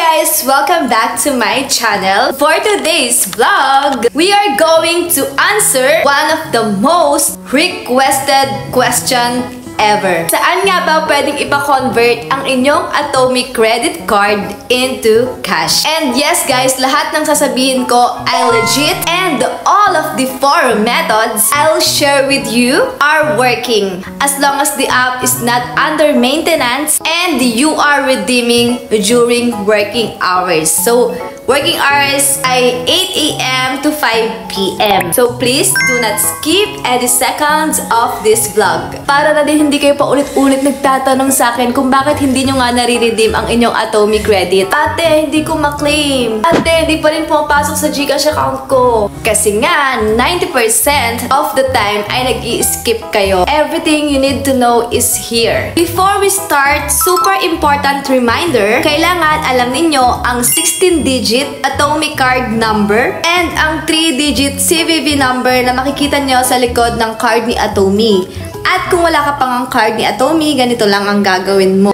guys! Welcome back to my channel. For today's vlog, we are going to answer one of the most requested question ever. Saan nga ba pwedeng ipa-convert ang inyong Atomy credit card into cash? And yes guys, lahat ng sasabihin ko ay legit and all of the 4 methods I'll share with you are working as long as the app is not under maintenance and you are redeeming during working hours. So, working hours ay 8 a.m. to 5 p.m. So please do not skip any seconds of this vlog. Para na din hindi kayo paulit-ulit nagtatanong sa akin kung bakit hindi nyo nga nare-redeem ang inyong Atomy credit. Ate, hindi ko ma-claim. Ate, hindi pa rin pumapasok sa GCash account ko. Kasi nga, 90% of the time ay nag-i-skip kayo. Everything you need to know is here. Before we start, super important reminder, kailangan alam ninyo ang 16-digit Atomy card number and ang 3-digit CVV number na makikita nyo sa likod ng card ni Atomy. At kung wala ka pang ang card ni Atomy, ganito lang ang gagawin mo.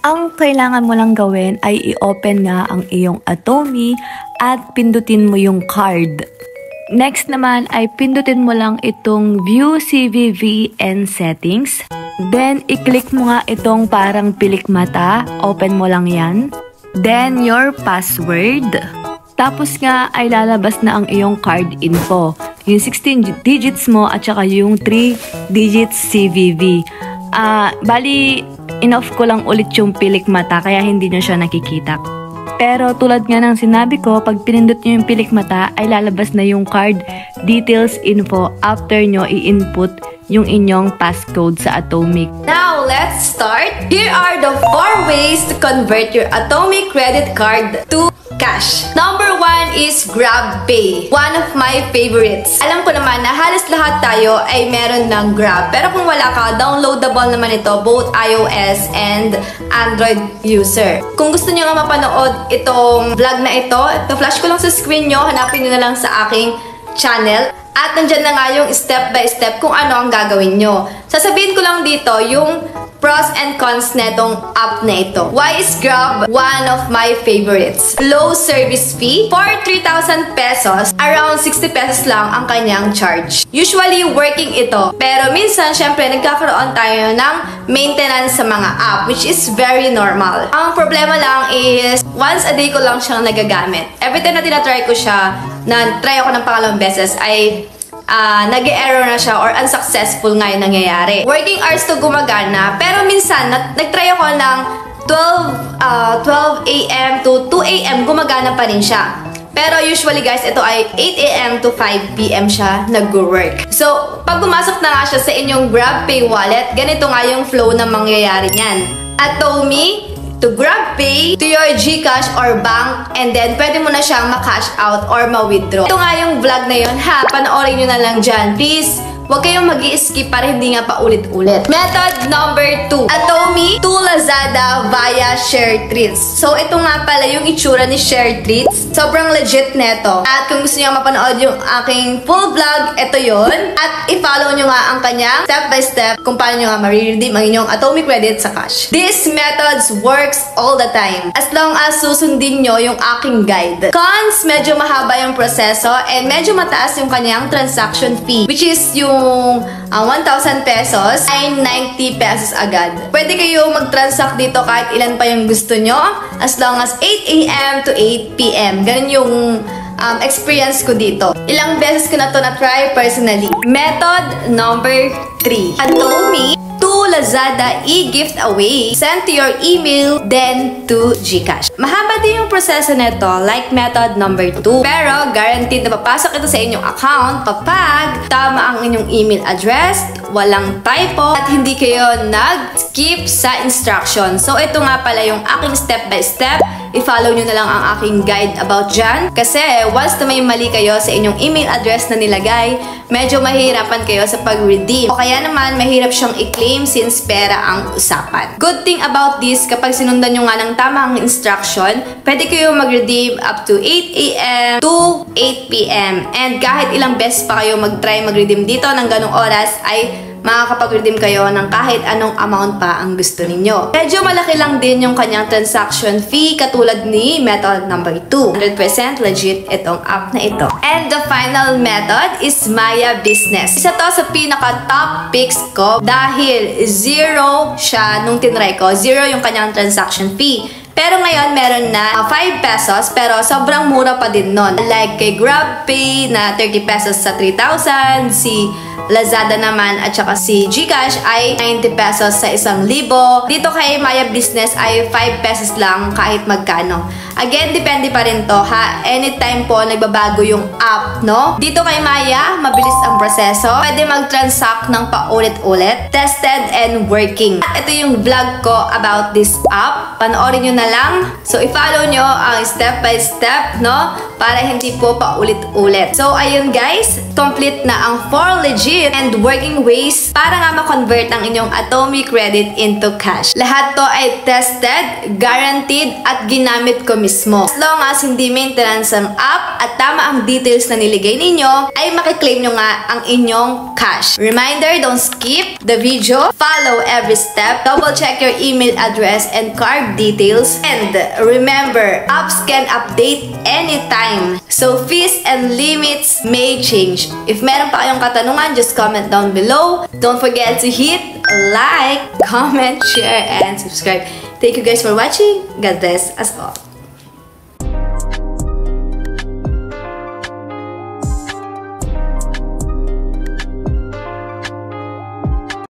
Ang kailangan mo lang gawin ay i-open nga ang iyong Atomy at pindutin mo yung card. Next naman ay pindutin mo lang itong View CVV and Settings. Then, i-click mo nga itong parang pilik mata. Open mo lang yan. Then, your password. Tapos nga ay lalabas na ang iyong card info. Yung 16 digits mo at saka yung 3 digits CVV. Bali, in-off ko lang ulit yung pilik mata kaya hindi nyo siya nakikita. Pero tulad nga ng sinabi ko, pag pinindot nyo yung pilik mata ay lalabas na yung card details info after nyo i-input yung inyong passcode sa Atomy. Now, let's start! Here are the 4 ways to convert your Atomy credit card to cash. Number 1 is GrabPay. One of my favorites. Alam ko naman na halos lahat tayo ay meron ng Grab. Pero kung wala ka, downloadable naman ito both iOS and Android user. Kung gusto nyo nga mapanood itong vlog na ito flash ko lang sa screen nyo, hanapin nyo na lang sa aking channel. At nandyan na nga yung step by step kung ano ang gagawin nyo. Sasabihin ko lang dito yung pros and cons netong app na ito. Why is Grab one of my favorites? Low service fee. For 3,000 pesos, around 60 pesos lang ang kanyang charge. Usually, working ito. Pero minsan, syempre, nagkakaroon tayo ng maintenance sa mga app, which is very normal. Ang problema lang is, once a day ko lang siyang nagagamit. Every time na tinatry ko siya, na-try ako ng pangalawang beses, ay nag-error na siya or unsuccessful nga yung nangyayari. Working hours to gumagana, pero minsan, nag-try ako ng 12 a.m. to 2 a.m. gumagana pa rin siya. Pero usually guys, ito ay 8 a.m. to 5 p.m. siya nag-work. So, pag pumasok na nga siya sa inyong GrabPay wallet, ganito nga yung flow na mangyayari niyan. Atomy to GrabPay, to your GCash or bank, and then pwede mo na siyang ma-cash out or ma-withdraw. Ito nga yung vlog na yun, ha? Panoorin nyo na lang dyan. Please, huwag kayong mag-i-skip para hindi nga paulit-ulit. Method number 2. Atomy to Lazada via ShareTreats. So, ito nga pala yung itsura ni ShareTreats. Sobrang legit neto. At kung gusto nyo mapanood yung aking full vlog, ito yon. At i-follow nyo nga ang kanyang step-by-step kung paano nyo nga ma-redeem ang inyong Atomy credit sa cash. These methods works all the time. As long as susundin nyo yung aking guide. Cons, medyo mahaba yung proseso and medyo mataas yung kanyang transaction fee, which is yung 1,000 pesos ay 90 pesos agad. Pwede kayo mag-transact dito kahit ilan pa yung gusto nyo as long as 8 a.m. to 8 p.m. Ganun yung experience ko dito. Ilang beses ko na to na-try personally. Method number 3. Atomy to Lazada e-gift away. Send to your email, then to GCash. Mahaba din yung proseso nito, like method number 2. Pero guaranteed na papasok ito sa inyong account kapag tama ang inyong email address, walang typo, at hindi kayo nag-skip sa instruction. So ito nga pala yung aking step by step. I-follow nyo na lang ang aking guide about dyan. Kasi once na may mali kayo sa inyong email address na nilagay, medyo mahirapan kayo sa pag-redeem. O kaya naman, mahirap siyang i-claim since pera ang usapan. Good thing about this, kapag sinundan nyo nga ng tamang instruction, pwede kayo mag-redeem up to 8 a.m. to 8 p.m. And kahit ilang beses pa kayo mag-try mag-redeem dito ng ganong oras, ay makakapag-redeem kayo ng kahit anong amount pa ang gusto ninyo. Medyo malaki lang din yung kanyang transaction fee katulad ni method number 2. 100% legit itong app na ito. And the final method is Maya Business. Isa to sa pinaka-top picks ko dahil 0 siya nung tinry ko. 0 yung kanyang transaction fee. Pero ngayon, meron na 5 pesos, pero sobrang mura pa din nun. Like kay GrabPay na 30 pesos sa 3,000, si Lazada naman at saka si GCash ay 90 pesos sa 1,000. Dito kay Maya Business ay 5 pesos lang kahit magkano. Again, depende pa rin to ha. Anytime po nagbabago yung app, no? Dito kay Maya, mabilis ang proseso. Pwede mag-transact ng paulit-ulit. Tested and working. At ito yung vlog ko about this app. Panoorin nyo na lang. So, i-follow nyo ang step by step, no? Para hindi po paulit-ulit. So, ayun guys. Complete na ang 4 legit and working ways para nga ma-convert ang inyong Atomy credit into cash. Lahat to ay tested, guaranteed, at ginamit ko mismo. As long as hindi maintenance ang app at tama ang details na niligay ninyo, ay makiklaim nyo nga ang inyong cash. Reminder, don't skip the video. Follow every step. Double check your email address and card details. And remember, apps can update anytime. So fees and limits may change. If meron pa kayong katanungan, just comment down below. Don't forget to hit like, comment, share, and subscribe. Thank you guys for watching. God bless us all.